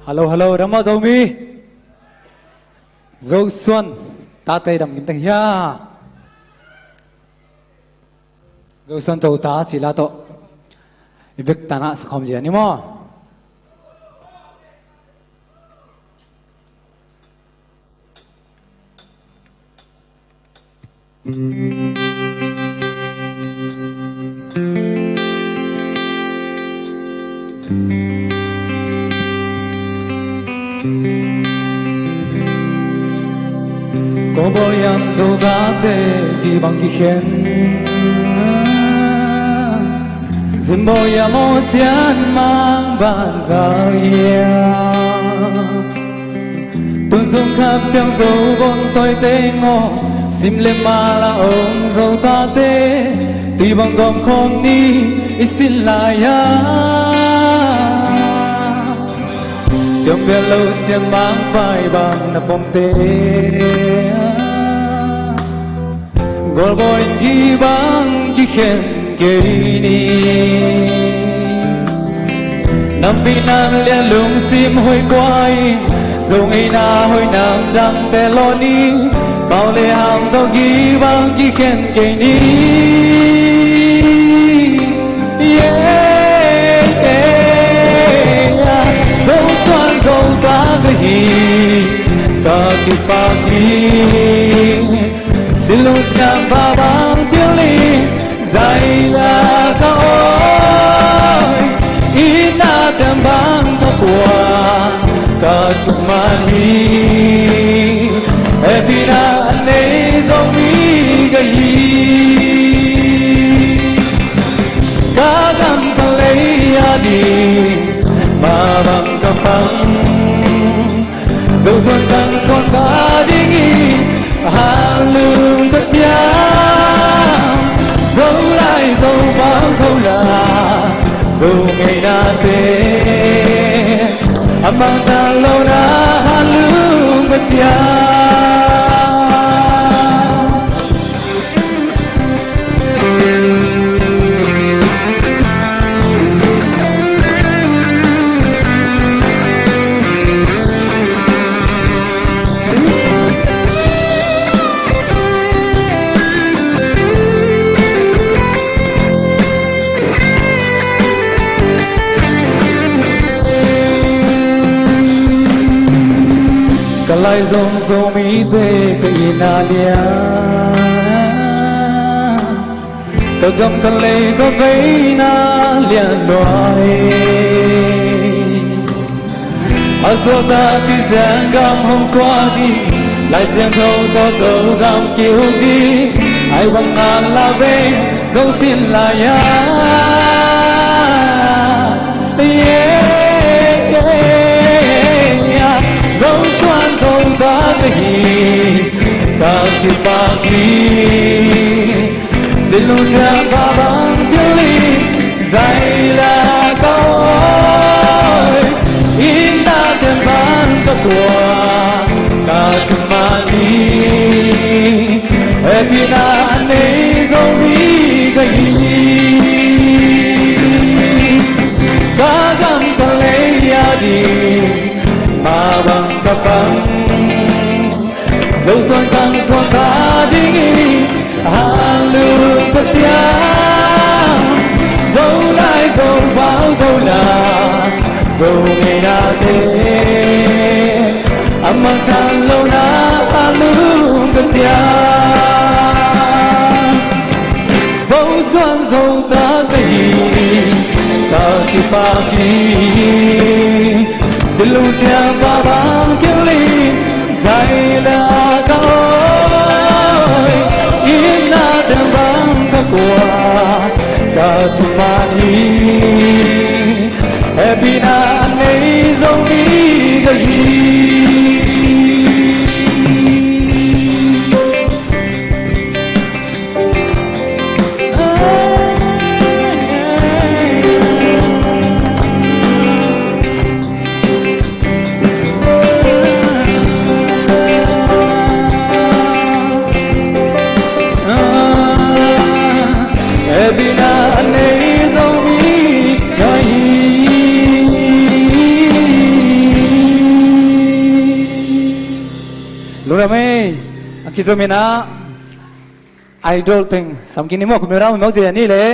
Hello hello đám mơ dâu mi dâu xuân ta tây đầm kim tây ya dâu xuân dâu ta chỉ là to việc ta na sẽ không gì anh mà có bao nhiêu dấu ta tê đi bằng kỳ khen dìm bao nhiêu mô xiên mang bàn giao ya tuần dung khắp trong dấu vốn tôi tê ngô sim lên mà là ôm dấu ta tê tuy bằng gom không đi xin lại ya trong việc lâu xiên mang vai bằng nắp bom tê gol boy gi bang gi khen ke ni nam vi nam lia lung sim hoi quay dầu ngày na hoi nam đăng te lo ni bao lê hàng to gi bang gi khen ke ni dấu toan dấu ta cái hi cả kỳ pa kỳ silung siang babang pilih Zaila kaoi ina tembang kapua kacumani ebina ane zomi gayi kagam kalei adi babang kapang dấu xuân tăng xuân ta dingi halung cất giang dấu lại dấu báo dấu là dấu ngày na tê mang ta lâu na halung cất giang lại dòng dòng mi tê cái na lia cái gầm cái lệ cái vây na liền loài ở số ta đi giang gam hôm qua đi lại giang thâu to dấu gam kêu đi ai bằng ngang là về dấu xin là ya dấu xoan dấu ta cái hi cả kỳ pa kỳ xin lỗi xa ba bằng tiêu ly dài là câu in ta tiền bán cả tua cả chung mà đi ebina này dấu mi cái hi ta gam cả lấy đi mà bằng kapang dấu xuân tăng xuân ta dingi halung cất giang dấu lại dấu báo dấu là dấu ngày na tê mang tràn lâu na halung cất giang dấu xuân dấu ta cái gì ta kỳ pa kỳ silung siang babang kili Zaila kaoi ina tembang kapua kacumani ebina nei zomi gayi Ebina nei zomi gayi လိုရမေအကိစမနာ idol thing စမ်ကင်းမခုမရာမောက်စီရနေလေ